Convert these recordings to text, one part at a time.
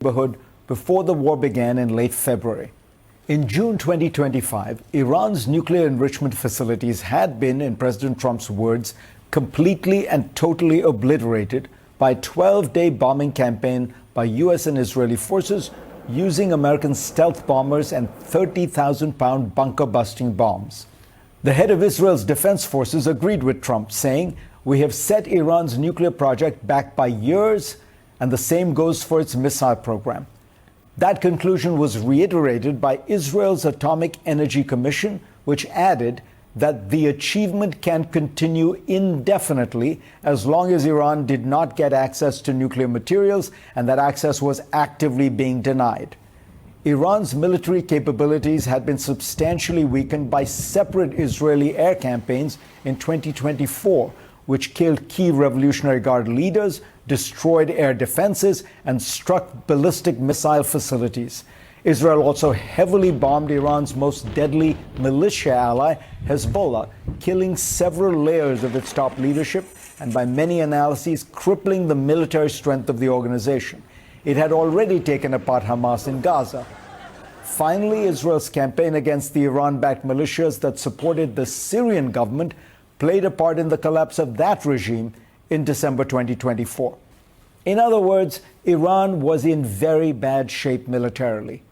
neighborhood before the war began in late February. In June 2025, Iran's nuclear enrichment facilities had been, in President Trump's words, completely and totally obliterated by a 12-day bombing campaign by U.S. and Israeli forces using American stealth bombers and 30,000-pound bunker-busting bombs. The head of Israel's defense forces agreed with Trump, saying, "We have set Iran's nuclear project back by years, and the same goes for its missile program." That conclusion was reiterated by Israel's Atomic Energy Commission, which added that the achievement can continue indefinitely as long as Iran did not get access to nuclear materials, and that access was actively being denied. Iran's military capabilities had been substantially weakened by separate Israeli air campaigns in 2024, which killed key Revolutionary Guard leaders, destroyed air defenses, and struck ballistic missile facilities. Israel also heavily bombed Iran's most deadly militia ally, Hezbollah, killing several layers of its top leadership and, by many analyses, crippling the military strength of the organization. It had already taken apart Hamas in Gaza. Finally, Israel's campaign against the Iran-backed militias that supported the Syrian government played a part in the collapse of that regime in December 2024. In other words, Iran was in very bad shape militarily.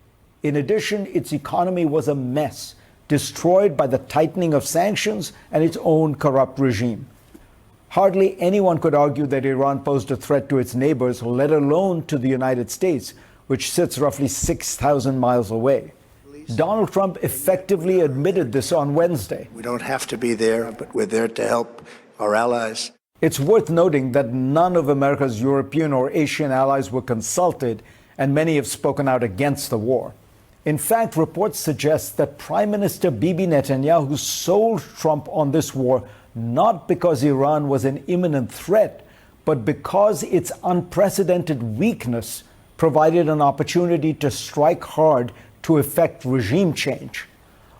In addition, its economy was a mess, destroyed by the tightening of sanctions and its own corrupt regime. Hardly anyone could argue that Iran posed a threat to its neighbors, let alone to the United States, which sits roughly 6,000 miles away. Donald Trump effectively admitted this on Wednesday. We don't have to be there, but we're there to help our allies. It's worth noting that none of America's European or Asian allies were consulted, and many have spoken out against the war. In fact, reports suggest that Prime Minister Bibi Netanyahu sold Trump on this war not because Iran was an imminent threat, but because its unprecedented weakness provided an opportunity to strike hard to effect regime change.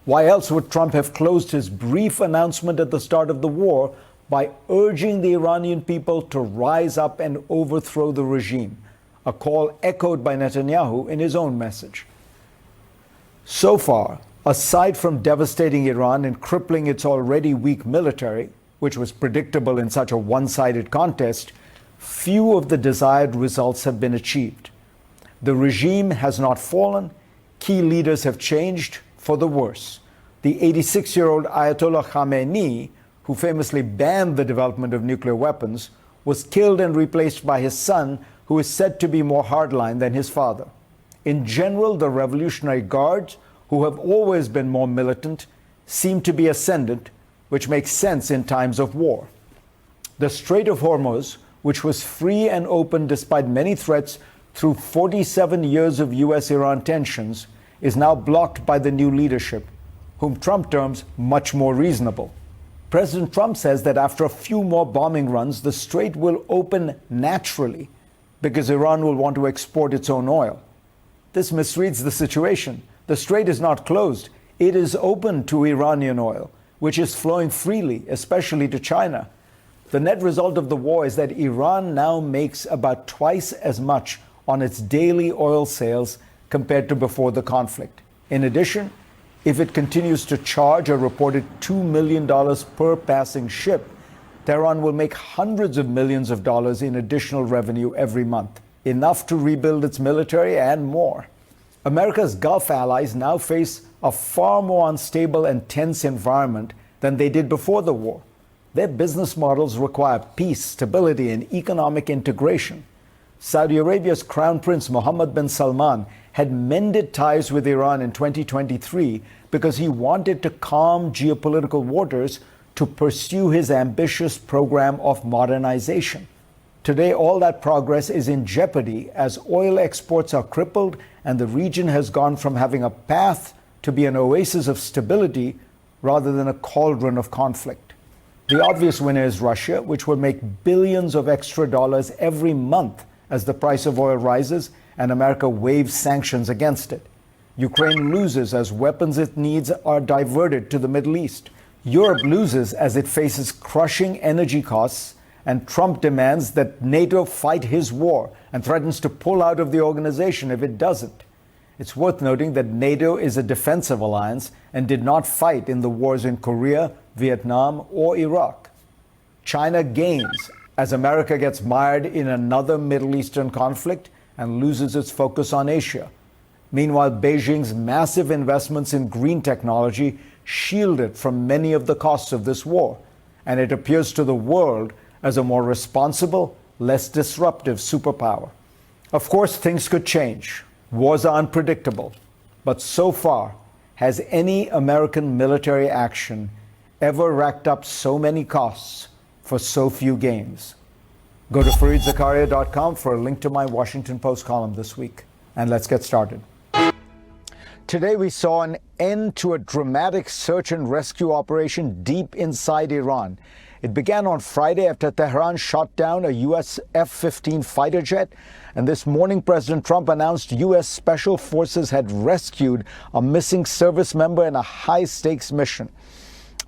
Why else would Trump have closed his brief announcement at the start of the war by urging the Iranian people to rise up and overthrow the regime, a call echoed by Netanyahu in his own message? So far, aside from devastating Iran and crippling its already weak military, which was predictable in such a one-sided contest, few of the desired results have been achieved. The regime has not fallen. Key leaders have changed for the worse. The 86-year-old Ayatollah Khamenei, who famously banned the development of nuclear weapons, was killed and replaced by his son, who is said to be more hardline than his father. In general, the Revolutionary Guards, who have always been more militant, seem to be ascendant, which makes sense in times of war. The Strait of Hormuz, which was free and open despite many threats through 47 years of U.S.-Iran tensions, is now blocked by the new leadership, whom Trump terms much more reasonable. President Trump says that after a few more bombing runs, the strait will open naturally because Iran will want to export its own oil. This misreads the situation. The strait is not closed. It is open to Iranian oil, which is flowing freely, especially to China. The net result of the war is that Iran now makes about twice as much on its daily oil sales compared to before the conflict. In addition, if it continues to charge a reported $2 million per passing ship, Tehran will make hundreds of millions of dollars in additional revenue every month, enough to rebuild its military and more. America's Gulf allies now face a far more unstable and tense environment than they did before the war. Their business models require peace, stability, and economic integration. Saudi Arabia's Crown Prince Mohammed bin Salman had mended ties with Iran in 2023 because he wanted to calm geopolitical waters to pursue his ambitious program of modernization. Today, all that progress is in jeopardy as oil exports are crippled and the region has gone from having a path to be an oasis of stability rather than a cauldron of conflict. The obvious winner is Russia, which will make billions of extra dollars every month as the price of oil rises and America waves sanctions against it. Ukraine loses as weapons it needs are diverted to the Middle East. Europe loses as it faces crushing energy costs And Trump demands that NATO fight his war and threatens to pull out of the organization if it doesn't. It's worth noting that NATO is a defensive alliance and did not fight in the wars in Korea, Vietnam, or Iraq. China gains as America gets mired in another Middle Eastern conflict and loses its focus on Asia. Meanwhile, Beijing's massive investments in green technology shield it from many of the costs of this war, and it appears to the world as a more responsible, less disruptive superpower. Of course, things could change. Wars are unpredictable. But so far, has any American military action ever racked up so many costs for so few gains? Go to FareedZakaria.com for a link to my Washington Post column this week. And let's get started. Today we saw an end to a dramatic search and rescue operation deep inside Iran. It began on Friday after Tehran shot down a U.S. F-15 fighter jet. And this morning, President Trump announced U.S. Special Forces had rescued a missing service member in a high-stakes mission.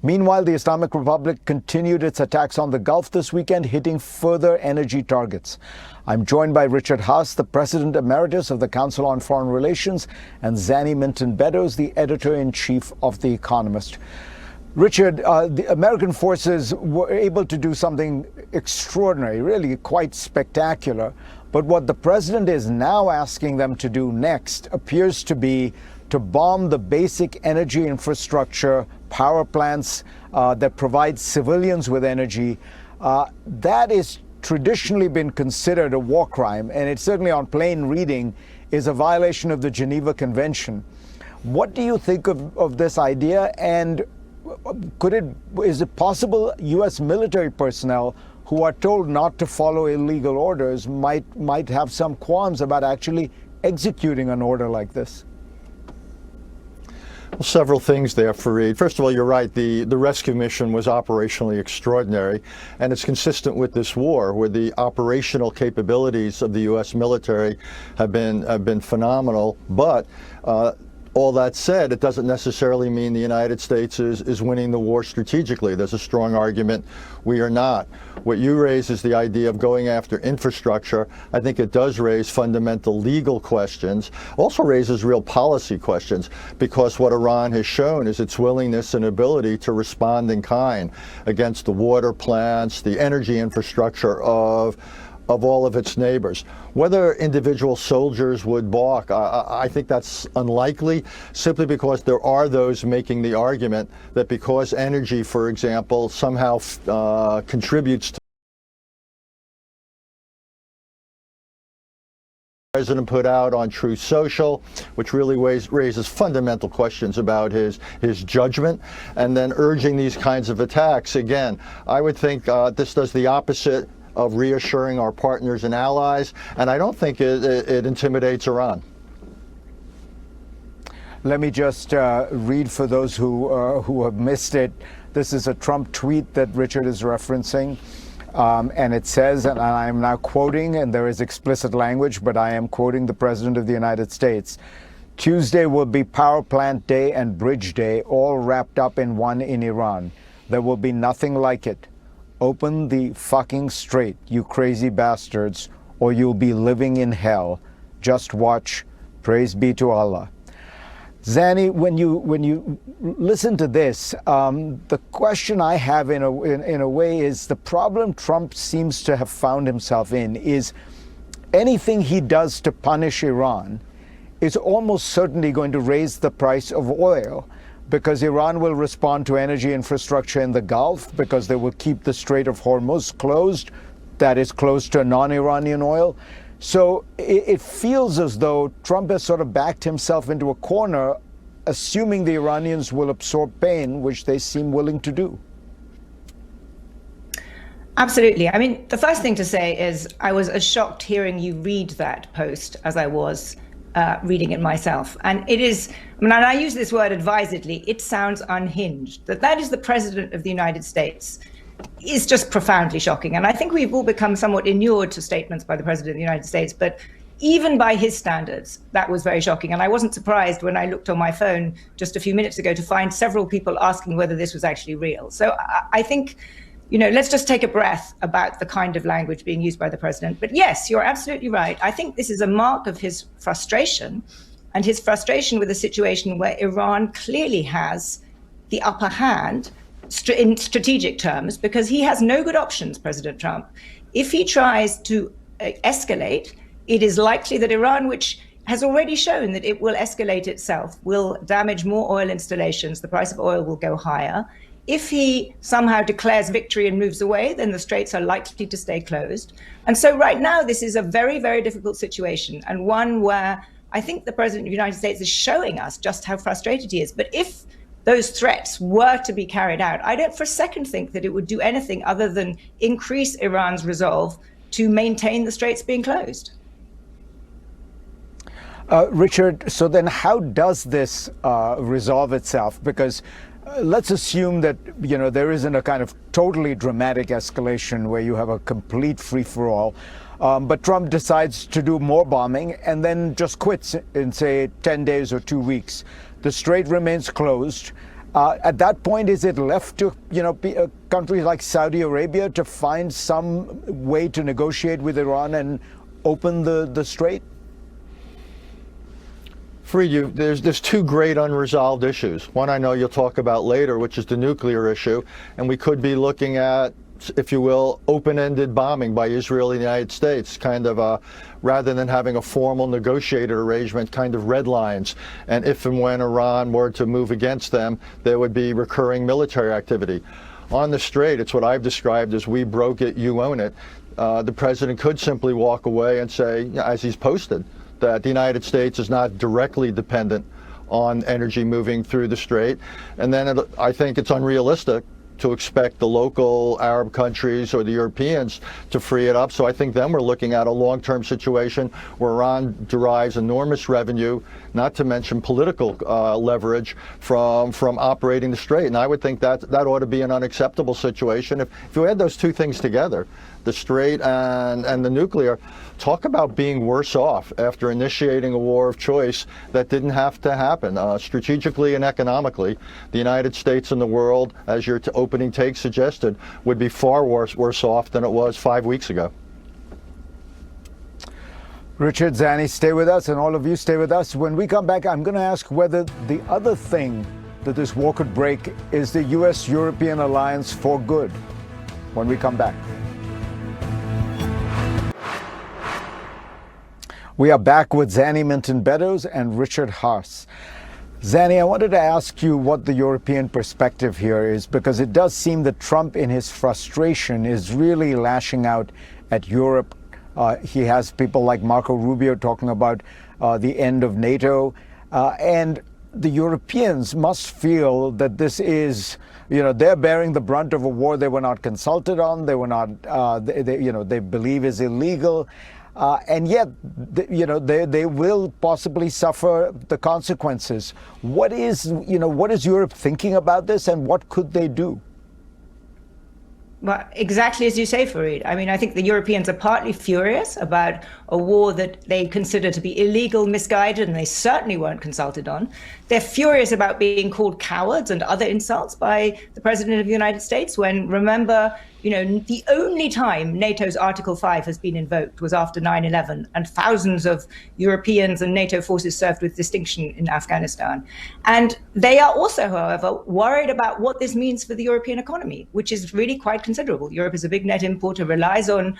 Meanwhile, the Islamic Republic continued its attacks on the Gulf this weekend, hitting further energy targets. I'm joined by Richard Haass, the President Emeritus of the Council on Foreign Relations, and Zanny Minton-Beddoes, the Editor-in-Chief of The Economist. Richard, the American forces were able to do something extraordinary, really quite spectacular. But what the president is now asking them to do next appears to be to bomb the basic energy infrastructure, power plants that provide civilians with energy. That has traditionally been considered a war crime, and it certainly on plain reading is a violation of the Geneva Convention. What do you think of this idea, and is it possible U.S. military personnel who are told not to follow illegal orders might have some qualms about actually executing an order like this? Well, several things there, Fareed. First of all, you're right. The rescue mission was operationally extraordinary, and it's consistent with this war, where the operational capabilities of the U.S. military have been phenomenal. But all that said, it doesn't necessarily mean the United States is winning the war strategically. There's a strong argument we are not. What you raise is the idea of going after infrastructure. I think it does raise fundamental legal questions, also raises real policy questions, because what Iran has shown is its willingness and ability to respond in kind against the water plants, the energy infrastructure of all of its neighbors. Whether individual soldiers would balk, I think that's unlikely, simply because there are those making the argument that because energy, for example, somehow contributes to the president put out on Truth Social, which really raises fundamental questions about his judgment, and then urging these kinds of attacks. Again, I would think this does the opposite of reassuring our partners and allies, and I don't think it intimidates Iran. Let me just read for those who have missed it. This is a Trump tweet that Richard is referencing, and it says, and I'm now quoting, and there is explicit language, but I am quoting the President of the United States. Tuesday will be Power Plant Day and Bridge Day, all wrapped up in one in Iran. There will be nothing like it. Open the fucking strait, you crazy bastards, or you'll be living in hell. Just watch. Praise be to Allah. Zanny, when you listen to this, the question I have in a way is the problem Trump seems to have found himself in is anything he does to punish Iran is almost certainly going to raise the price of oil, because Iran will respond to energy infrastructure in the Gulf, because they will keep the Strait of Hormuz closed, that is closed to non-Iranian oil. So it feels as though Trump has sort of backed himself into a corner, assuming the Iranians will absorb pain, which they seem willing to do. Absolutely. I mean, the first thing to say is I was as shocked hearing you read that post as I was reading it myself. And it is, I mean, and I use this word advisedly, it sounds unhinged. That is the President of the United States is just profoundly shocking. And I think we've all become somewhat inured to statements by the President of the United States, but even by his standards, that was very shocking. And I wasn't surprised when I looked on my phone just a few minutes ago to find several people asking whether this was actually real. So I think let's just take a breath about the kind of language being used by the president. But yes, you're absolutely right. I think this is a mark of his frustration, and his frustration with a situation where Iran clearly has the upper hand in strategic terms, because he has no good options, President Trump. If he tries to escalate, it is likely that Iran, which has already shown that it will escalate itself, will damage more oil installations. The price of oil will go higher. If he somehow declares victory and moves away, then the straits are likely to stay closed. And so right now, this is a very, very difficult situation, and one where I think the President of the United States is showing us just how frustrated he is. But if those threats were to be carried out, I don't for a second think that it would do anything other than increase Iran's resolve to maintain the straits being closed. Richard, so then how does this resolve itself? Because let's assume that, there isn't a kind of totally dramatic escalation where you have a complete free-for-all, but Trump decides to do more bombing and then just quits in, say, 10 days or 2 weeks. The strait remains closed. At that point, is it left to, countries like Saudi Arabia to find some way to negotiate with Iran and open the strait? Fareed, there's two great unresolved issues. One I know you'll talk about later, which is the nuclear issue, and we could be looking at, if you will, open-ended bombing by Israel and the United States, kind of rather than having a formal negotiated arrangement, kind of red lines. And if and when Iran were to move against them, there would be recurring military activity. On the strait, it's what I've described as we broke it, you own it. The president could simply walk away and say, as he's posted, that the United States is not directly dependent on energy moving through the strait. And then I think it's unrealistic to expect the local Arab countries or the Europeans to free it up. So I think then we're looking at a long-term situation where Iran derives enormous revenue, not to mention political leverage from operating the strait. And I would think that ought to be an unacceptable situation. If you add those two things together, the strait and the nuclear, talk about being worse off after initiating a war of choice that didn't have to happen. Strategically and economically, the United States and the world, as your opening take suggested, would be far worse off than it was 5 weeks ago. Richard Zanni, stay with us, and all of you stay with us. When we come back, I'm going to ask whether the other thing that this war could break is the U.S.-European alliance for good. When we come back. We are back with Zanny Minton-Beddoes and Richard Haass. Zanny, I wanted to ask you what the European perspective here is, because it does seem that Trump, in his frustration, is really lashing out at Europe. He has people like Marco Rubio talking about the end of NATO. And the Europeans must feel that this is, they're bearing the brunt of a war they were not consulted on, they were not, they believe is illegal. And yet, they will possibly suffer the consequences. What is Europe thinking about this, and what could they do? Well, exactly as you say, Fareed. I mean, I think the Europeans are partly furious about a war that they consider to be illegal, misguided, and they certainly weren't consulted on. They're furious about being called cowards and other insults by the President of the United States when, remember, the only time NATO's Article 5 has been invoked was after 9/11, and thousands of Europeans and NATO forces served with distinction in Afghanistan. And they are also, however, worried about what this means for the European economy, which is really quite considerable. Europe is a big net importer, relies on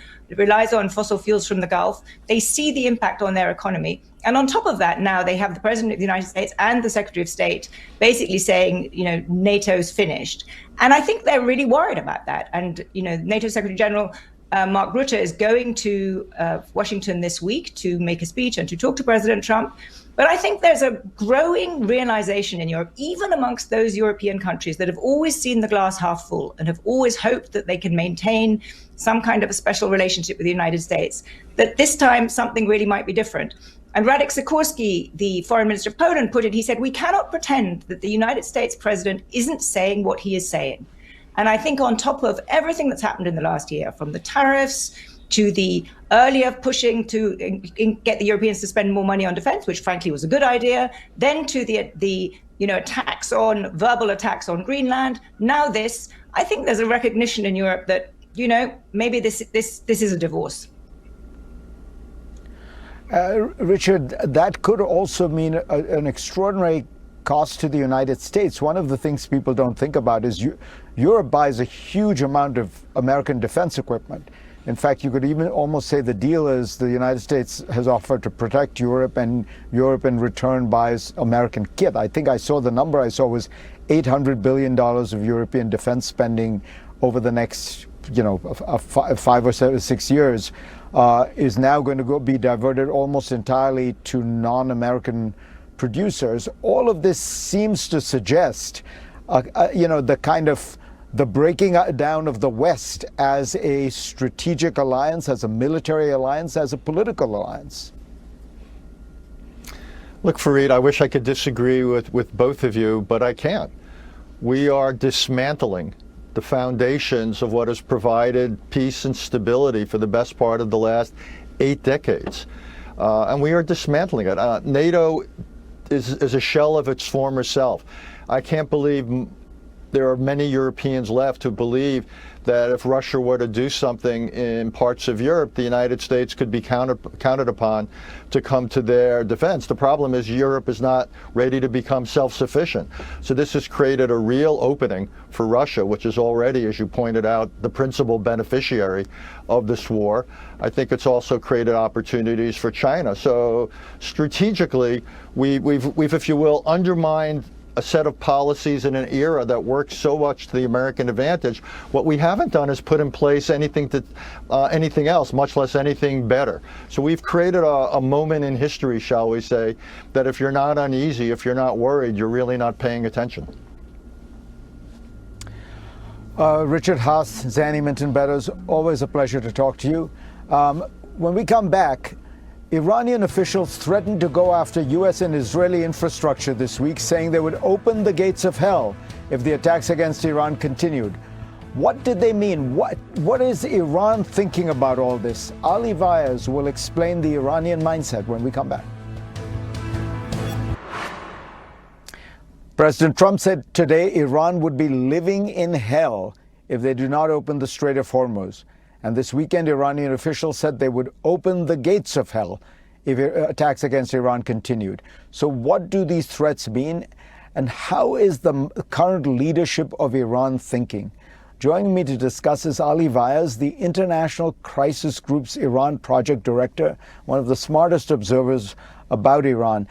fossil fuels from the Gulf. They see the impact on their economy. And on top of that, now they have the President of the United States and the Secretary of State basically saying, NATO's finished. And I think they're really worried about that. And, NATO Secretary General Mark Rutte is going to Washington this week to make a speech and to talk to President Trump. But I think there's a growing realization in Europe, even amongst those European countries that have always seen the glass half full and have always hoped that they can maintain some kind of a special relationship with the United States, that this time something really might be different. And Radek Sikorski, the foreign minister of Poland, put it, he said, we cannot pretend that the United States president isn't saying what he is saying. And I think on top of everything that's happened in the last year, from the tariffs to the earlier pushing to get the Europeans to spend more money on defense, which frankly was a good idea, then to the verbal attacks on Greenland, now this, I think there's a recognition in Europe that, maybe this is a divorce. Richard, that could also mean an extraordinary cost to the United States. One of the things people don't think about is Europe buys a huge amount of American defense equipment. In fact, you could even almost say the deal is the United States has offered to protect Europe, and Europe in return buys American kit. I think I saw the number I saw was $800 billion of European defense spending over the next, 5 or 6 years is now going to be diverted almost entirely to non-American producers. All of this seems to suggest, the breaking down of the West as a strategic alliance, as a military alliance, as a political alliance. Look, Fareed, I wish I could disagree with both of you, but I can't. We are dismantling the foundations of what has provided peace and stability for the best part of the last 8 decades. And we are dismantling it. NATO is a shell of its former self. I can't believe there are many Europeans left who believe that if Russia were to do something in parts of Europe, the United States could be counted upon to come to their defense. The problem is Europe is not ready to become self-sufficient. So this has created a real opening for Russia, which is already, as you pointed out, the principal beneficiary of this war. I think it's also created opportunities for China. So strategically, we've, if you will, undermined a set of policies in an era that works so much to the American advantage. What we haven't done is put in place anything else, much less anything better. So we've created a moment in history, shall we say, that if you're not uneasy, if you're not worried, you're really not paying attention. Richard Haass, Zanny Minton-Meadows, always a pleasure to talk to you. When we come back, Iranian officials threatened to go after U.S. and Israeli infrastructure this week, saying they would open the gates of hell if the attacks against Iran continued. What did they mean? What is Iran thinking about all this? Ali Vaez will explain the Iranian mindset when we come back. President Trump said today Iran would be living in hell if they do not open the Strait of Hormuz. And this weekend, Iranian officials said they would open the gates of hell if attacks against Iran continued. So what do these threats mean? And how is the current leadership of Iran thinking? Joining me to discuss is Ali Vaez, the International Crisis Group's Iran Project Director, one of the smartest observers about Iran.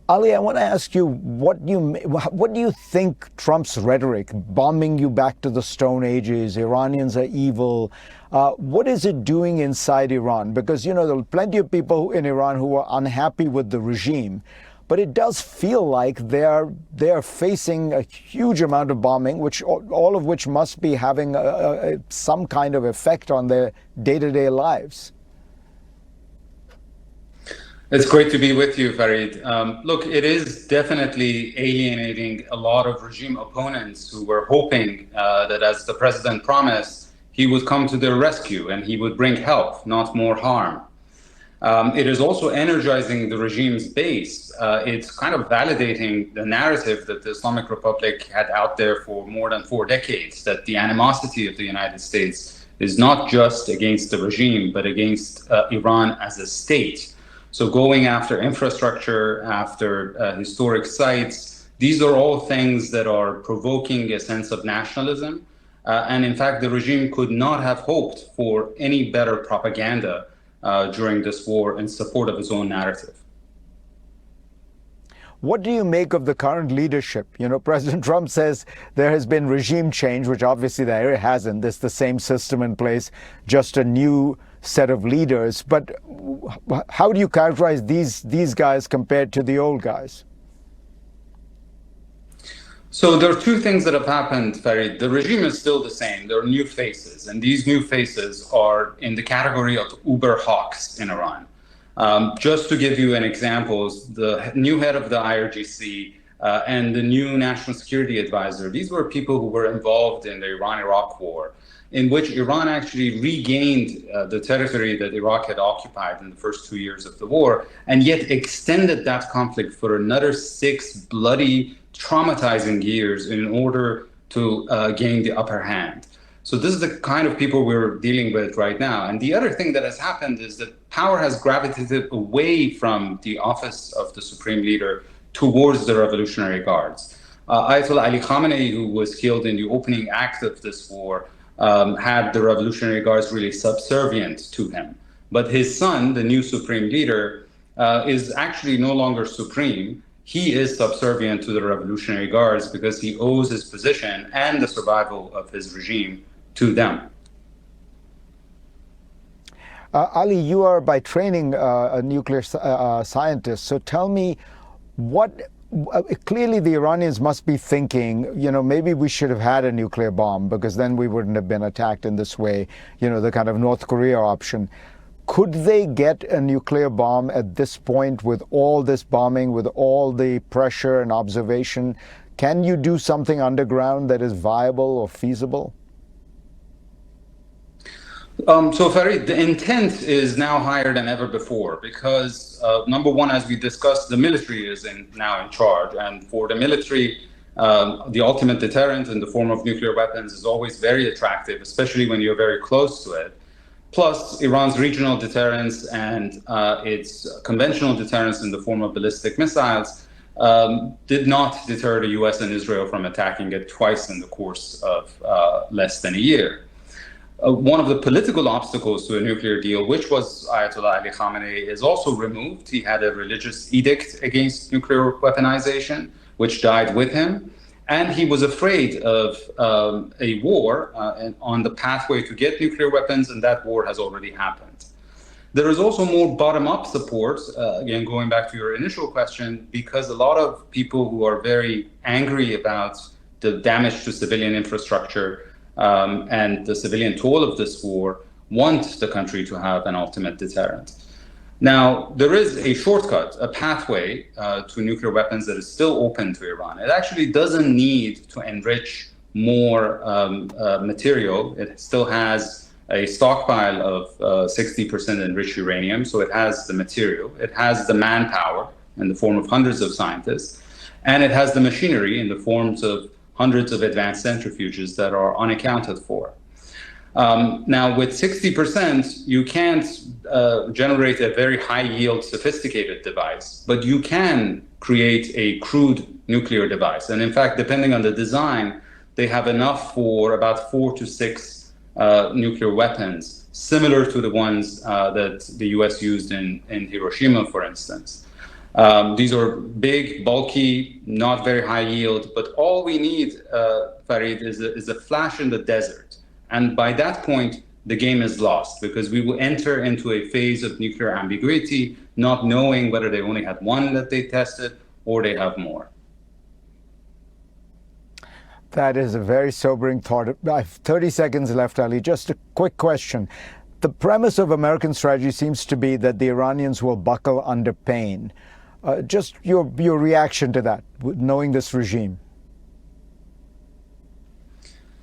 Ali, I want to ask you, what do you think Trump's rhetoric, bombing you back to the Stone Ages, Iranians are evil, what is it doing inside Iran? Because, there are plenty of people in Iran who are unhappy with the regime, but it does feel like they're facing a huge amount of bombing, which all of which must be having some kind of effect on their day-to-day lives. It's great to be with you, Fareed. Look, it is definitely alienating a lot of regime opponents who were hoping that, as the president promised, he would come to their rescue and he would bring help, not more harm. It is also energizing the regime's base. It's kind of validating the narrative that the Islamic Republic had out there for more than 4 decades, that the animosity of the United States is not just against the regime, but against Iran as a state. So going after infrastructure, after historic sites, these are all things that are provoking a sense of nationalism. And in fact, the regime could not have hoped for any better propaganda during this war in support of its own narrative. What do you make of the current leadership? President Trump says there has been regime change, which obviously there hasn't. There's the same system in place, just a new set of leaders. But how do you characterize these guys compared to the old guys? So there are 2 things that have happened, Fareed. The regime is still the same. There are new faces, and these new faces are in the category of Uber hawks in Iran. Just to give you an example, the new head of the IRGC and the new national security advisor, these were people who were involved in the Iran-Iraq war, in which Iran actually regained the territory that Iraq had occupied in the first 2 years of the war, and yet extended that conflict for another 6 bloody, traumatizing years in order to gain the upper hand. So this is the kind of people we're dealing with right now. And the other thing that has happened is that power has gravitated away from the office of the supreme leader towards the Revolutionary Guards. Ayatollah Ali Khamenei, who was killed in the opening act of this war, had the Revolutionary Guards really subservient to him. But his son, the new supreme leader, is actually no longer supreme. He is subservient to the Revolutionary Guards because he owes his position and the survival of his regime to them. Ali, you are by training a nuclear scientist. So tell me, clearly the Iranians must be thinking, maybe we should have had a nuclear bomb because then we wouldn't have been attacked in this way, the kind of North Korea option. Could they get a nuclear bomb at this point with all this bombing, with all the pressure and observation? Can you do something underground that is viable or feasible? So Farid, the intent is now higher than ever before because number one, as we discussed, the military is now in charge. And for the military, the ultimate deterrent in the form of nuclear weapons is always very attractive, especially when you're very close to it. Plus, Iran's regional deterrence and its conventional deterrence in the form of ballistic missiles did not deter the US and Israel from attacking it twice in the course of less than a year. One of the political obstacles to a nuclear deal, which was Ayatollah Ali Khamenei, is also removed. He had a religious edict against nuclear weaponization, which died with him. And he was afraid of a war on the pathway to get nuclear weapons, and that war has already happened. There is also more bottom-up support, again, going back to your initial question, because a lot of people who are very angry about the damage to civilian infrastructure and the civilian toll of this war want the country to have an ultimate deterrent. Now, there is a shortcut, a pathway to nuclear weapons that is still open to Iran. It actually doesn't need to enrich more material. It still has a stockpile of 60% enriched uranium, so it has the material. It has the manpower in the form of hundreds of scientists, and it has the machinery in the forms of hundreds of advanced centrifuges that are unaccounted for. Now, with 60%, you can't generate a very high-yield, sophisticated device, but you can create a crude nuclear device. And in fact, depending on the design, they have enough for about 4 to 6 nuclear weapons, similar to the ones that the US used in Hiroshima, for instance. These are big, bulky, not very high yield, but all we need, Farid, is a flash in the desert. And by that point, the game is lost because we will enter into a phase of nuclear ambiguity, not knowing whether they only had one that they tested or they have more. That is a very sobering thought. I have 30 seconds left, Ali. Just a quick question. The premise of American strategy seems to be that the Iranians will buckle under pain. Just your reaction to that, knowing this regime.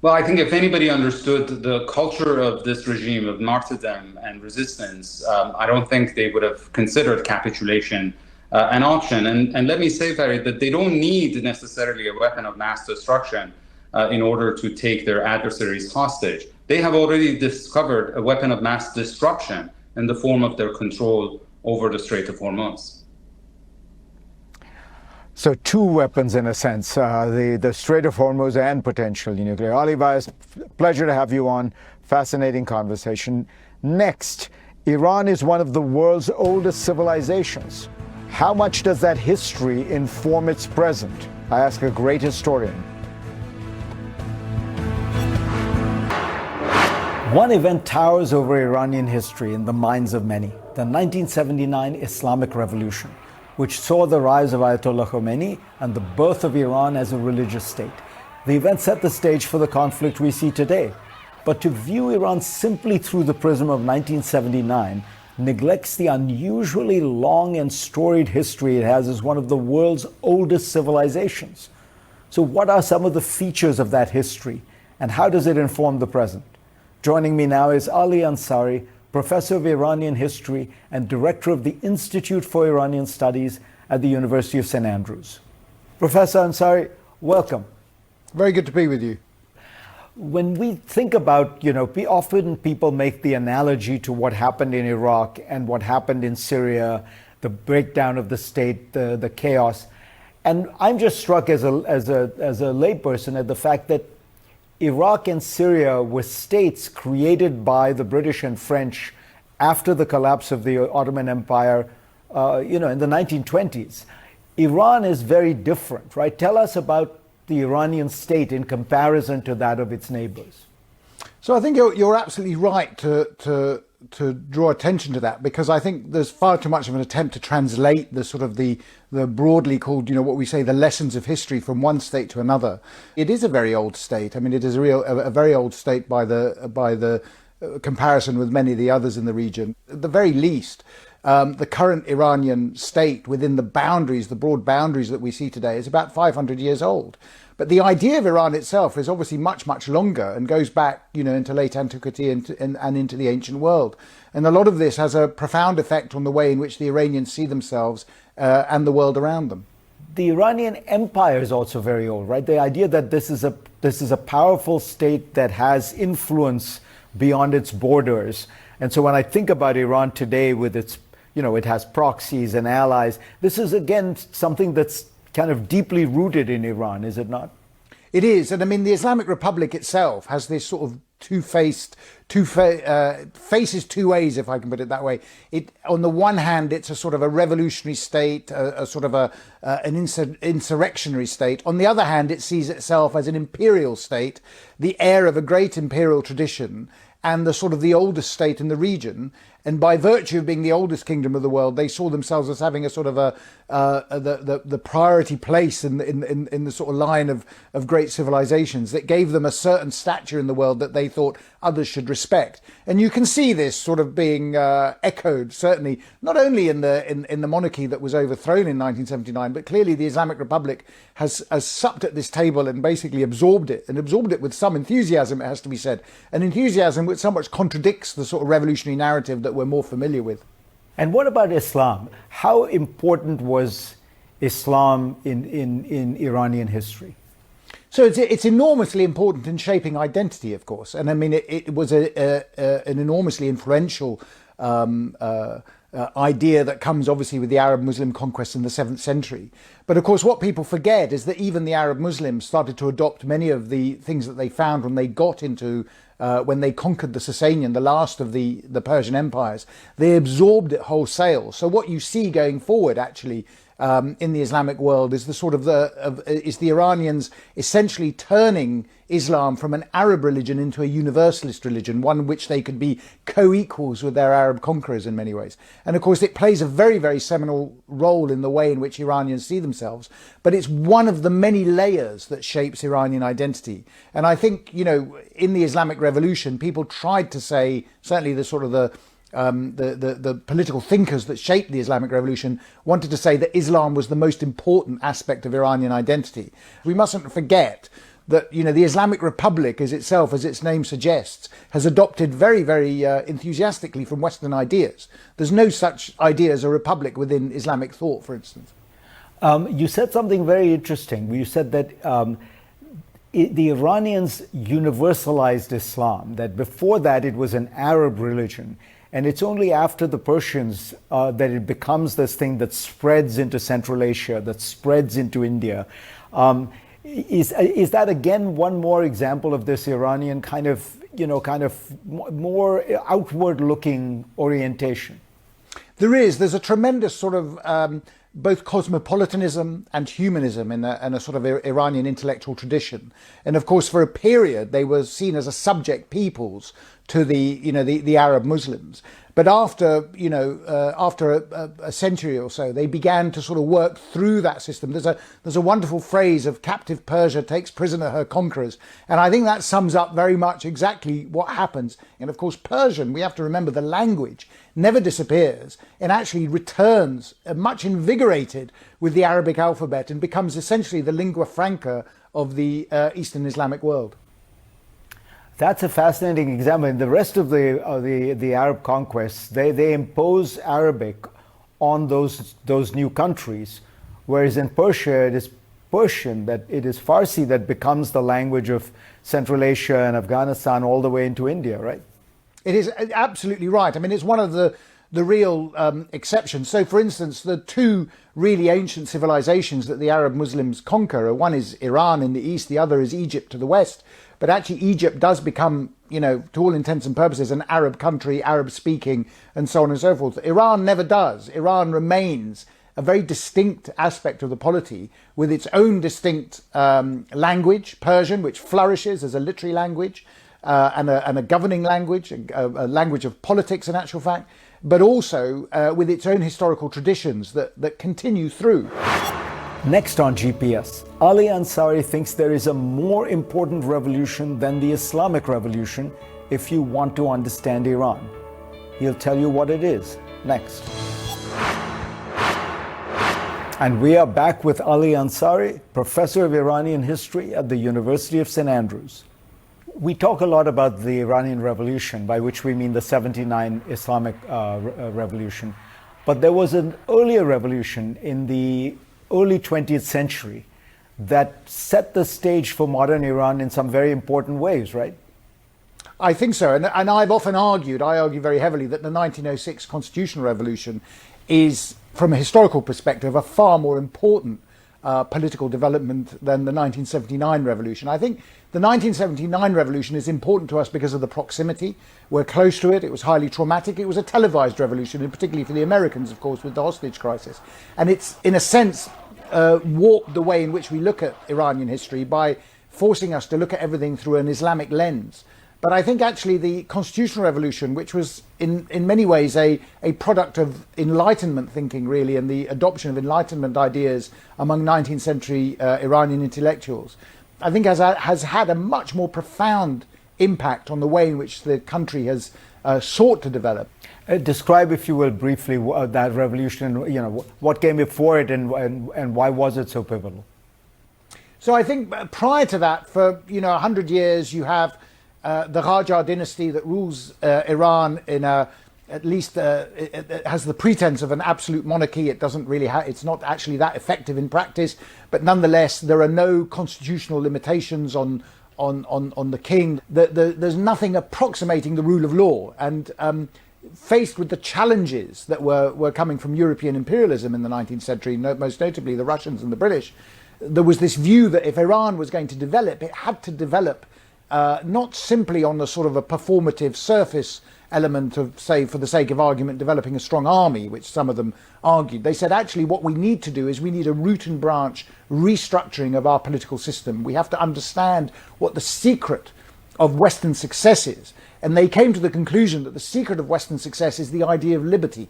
Well, I think if anybody understood the culture of this regime of martyrdom and resistance, I don't think they would have considered capitulation an option. And let me say, Farid, that they don't need necessarily a weapon of mass destruction in order to take their adversaries hostage. They have already discovered a weapon of mass destruction in the form of their control over the Strait of Hormuz. So 2 weapons in a sense, the Strait of Hormuz and potentially nuclear. Ali Vaez, pleasure to have you on. Fascinating conversation. Next, Iran is one of the world's oldest civilizations. How much does that history inform its present? I ask a great historian. One event towers over Iranian history in the minds of many, the 1979 Islamic Revolution, which saw the rise of Ayatollah Khomeini and the birth of Iran as a religious state. The event set the stage for the conflict we see today. But to view Iran simply through the prism of 1979 neglects the unusually long and storied history it has as one of the world's oldest civilizations. So what are some of the features of that history, and how does it inform the present? Joining me now is Ali Ansari, Professor of Iranian History and Director of the Institute for Iranian Studies at the University of St. Andrews. Professor Ansari, welcome. Very good to be with you. When we think about, often people make the analogy to what happened in Iraq and what happened in Syria, the breakdown of the state, the chaos. And I'm just struck as a layperson at the fact that Iraq and Syria were states created by the British and French after the collapse of the Ottoman Empire, in the 1920s. Iran is very different, right? Tell us about the Iranian state in comparison to that of its neighbors. So I think you're absolutely right to draw attention to that, because I think there's far too much of an attempt to translate the broadly called, what we say, the lessons of history from one state to another. It is a very old state. I mean, it is a very old state by the comparison with many of the others in the region. At the very least, the current Iranian state within the broad boundaries that we see today is about 500 years old. But the idea of Iran itself is obviously much, much longer and goes back, into late antiquity and into the ancient world. And a lot of this has a profound effect on the way in which the Iranians see themselves and the world around them. The Iranian Empire is also very old, right? The idea that this is a powerful state that has influence beyond its borders. And so when I think about Iran today with its, it has proxies and allies, this is again something that's kind of deeply rooted in Iran, is it not? It is. And I mean, the Islamic Republic itself has this sort of faces two ways, if I can put it that way. On the one hand, it's a sort of a revolutionary state, a sort of an insurrectionary state. On the other hand, it sees itself as an imperial state, the heir of a great imperial tradition, and the sort of the oldest state in the region. And by virtue of being the oldest kingdom of the world, they saw themselves as having a sort of the priority place in the sort of line of great civilizations that gave them a certain stature in the world that they thought others should respect. And you can see this sort of being echoed, certainly not only in the monarchy that was overthrown in 1979, but clearly the Islamic Republic has supped at this table and basically absorbed it with some enthusiasm, it has to be said, an enthusiasm which somewhat contradicts the sort of revolutionary narrative that we're more familiar with. And what about Islam? How important was Islam in Iranian history? So it's enormously important in shaping identity, of course. And I mean, it was an enormously influential idea that comes obviously with the Arab-Muslim conquest in the 7th century. But of course, what people forget is that even the Arab Muslims started to adopt many of the things that they found when they got into when they conquered the Sasanian, the last of the Persian empires. They absorbed it wholesale. So what you see going forward, actually, in the Islamic world is the Iranians essentially turning Islam from an Arab religion into a universalist religion, one which they could be co-equals with their Arab conquerors in many ways. And of course, it plays a very, very seminal role in the way in which Iranians see themselves. But it's one of the many layers that shapes Iranian identity. And I think, in the Islamic Revolution, people tried to say, certainly the political thinkers that shaped the Islamic Revolution wanted to say that Islam was the most important aspect of Iranian identity. We mustn't forget that, the Islamic Republic as its name suggests, has adopted very, very enthusiastically from Western ideas. There's no such idea as a republic within Islamic thought, for instance. You said something very interesting. You said that the Iranians universalized Islam, that before that it was an Arab religion. And it's only after the Persians that it becomes this thing that spreads into Central Asia, that spreads into India. Is that again one more example of this Iranian kind of more outward-looking orientation? There's a tremendous sort of both cosmopolitanism and humanism in a sort of Iranian intellectual tradition. And of course, for a period, they were seen as a subject peoples to the Arab Muslims. But after a century or so, they began to sort of work through that system. There's a wonderful phrase of captive Persia takes prisoner her conquerors. And I think that sums up very much exactly what happens. And of course, Persian, we have to remember the language never disappears and actually returns much invigorated with the Arabic alphabet and becomes essentially the lingua franca of the Eastern Islamic world. That's a fascinating example. In the rest of the Arab conquests, they impose Arabic on those new countries, whereas in Persia Persian, that it is Farsi that becomes the language of Central Asia and Afghanistan all the way into India, right? It is absolutely right. I mean, it's one of the real exceptions. So, for instance, the two really ancient civilizations that the Arab Muslims conquer, one is Iran in the east, the other is Egypt to the west. But actually, Egypt does become, you know, to all intents and purposes, an Arab country, Arab speaking, and so on and so forth. Iran never does. Iran remains a very distinct aspect of the polity with its own distinct language, Persian, which flourishes as a literary language and a governing language, a language of politics in actual fact, but also with its own historical traditions that continue through. Next on GPS, Ali Ansari thinks there is a more important revolution than the Islamic Revolution if you want to understand Iran. He'll tell you what it is next. And we are back with Ali Ansari, professor of Iranian history at the University of St. Andrews. We talk a lot about the Iranian Revolution, by which we mean the 79 Islamic Revolution. But there was an earlier revolution in the early 20th century that set the stage for modern Iran in some very important ways, right? I think so. And I've often argued, I argue very heavily, that the 1906 Constitutional Revolution is, from a historical perspective, a far more important political development than the 1979 revolution. I think the 1979 revolution is important to us because of the proximity. We're close to it. It was highly traumatic. It was a televised revolution, and particularly for the Americans, of course, with the hostage crisis. And it's, in a sense, warped the way in which we look at Iranian history by forcing us to look at everything through an Islamic lens. But I think actually the Constitutional Revolution, which was in many ways a product of Enlightenment thinking, really, and the adoption of Enlightenment ideas among 19th century Iranian intellectuals, I think has had a much more profound impact on the way in which the country has sought to develop. Describe, if you will, briefly that revolution, you know, what came before it and why was it so pivotal? So I think prior to that, for 100 years, you have the Qajar dynasty that rules Iran in at least it has the pretense of an absolute monarchy. It doesn't really it's not actually that effective in practice, but nonetheless there are no constitutional limitations on the king. There's nothing approximating the rule of law, and faced with the challenges that were coming from European imperialism in the 19th century, most notably the Russians and the British, there was this view that if Iran was going to develop, it had to develop not simply on the sort of a performative surface element of, say, for the sake of argument, developing a strong army, which some of them argued. They said, actually, what we need to do is we need a root and branch restructuring of our political system. We have to understand what the secret of Western success is. And they came to the conclusion that the secret of Western success is the idea of liberty.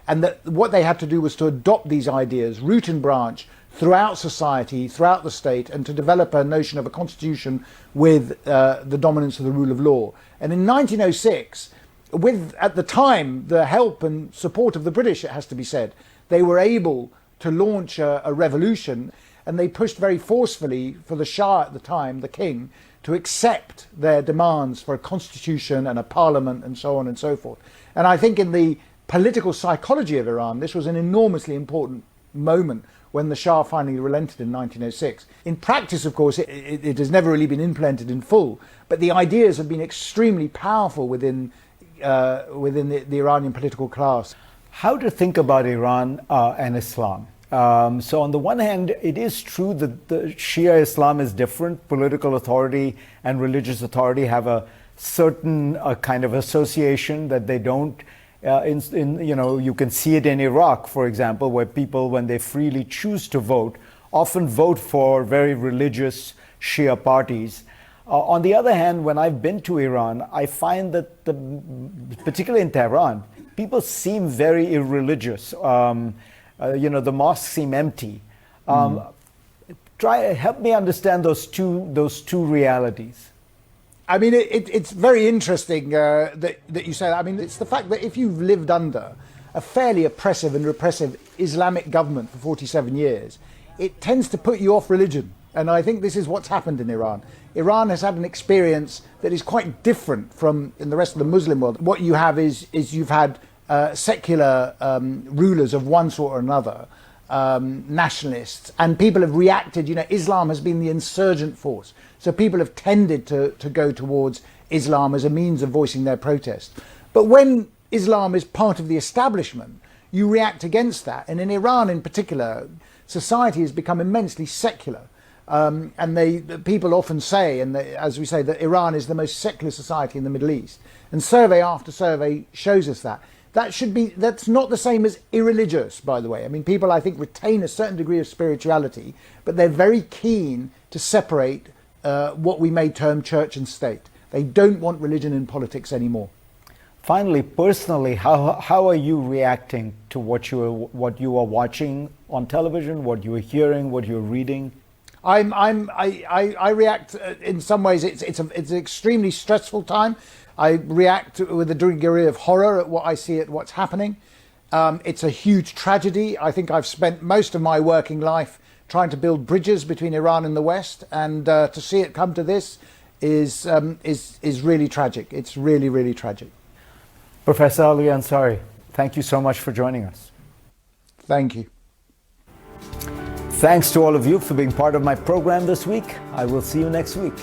And that what they had to do was to adopt these ideas, root and branch, throughout society, throughout the state, and to develop a notion of a constitution with the dominance of the rule of law. And in 1906, with, at the time, the help and support of the British, it has to be said, they were able to launch a revolution, and they pushed very forcefully for the Shah at the time, the king, to accept their demands for a constitution and a parliament and so on and so forth. And I think in the political psychology of Iran, this was an enormously important moment when the Shah finally relented in 1906. In practice, of course, it has never really been implemented in full, but the ideas have been extremely powerful within the Iranian political class. How to think about Iran and Islam? So on the one hand, it is true that the Shia Islam is different. Political authority and religious authority have a certain kind of association that they don't. You can see it in Iraq, for example, where people, when they freely choose to vote, often vote for very religious Shia parties. On the other hand, when I've been to Iran, I find that, particularly in Tehran, people seem very irreligious. The mosques seem empty. Help me understand those two realities. I mean, it's very interesting that you say that. I mean, it's the fact that if you've lived under a fairly oppressive and repressive Islamic government for 47 years, it tends to put you off religion. And I think this is what's happened in Iran. Iran has had an experience that is quite different from in the rest of the Muslim world. What you have is you've had secular rulers of one sort or another nationalists, and people have reacted. Islam has been the insurgent force, so people have tended to go towards Islam as a means of voicing their protest. But when Islam is part of the establishment, you react against that. And in Iran in particular, society has become immensely secular. And people often say, as we say, that Iran is the most secular society in the Middle East. And survey after survey shows us that. That's not the same as irreligious, by the way. I mean, people, I think, retain a certain degree of spirituality, but they're very keen to separate what we may term church and state. They don't want religion in politics anymore. Finally, personally, how are you reacting to what you are watching on television, what you are hearing, what you're reading? I react in some ways. It's an extremely stressful time. I react with a degree of horror at what I see, at what's happening. It's a huge tragedy. I think I've spent most of my working life trying to build bridges between Iran and the West, and to see it come to this is really tragic. It's really, really tragic. Professor Ali Ansari, thank you so much for joining us. Thank you. Thanks to all of you for being part of my program this week. I will see you next week.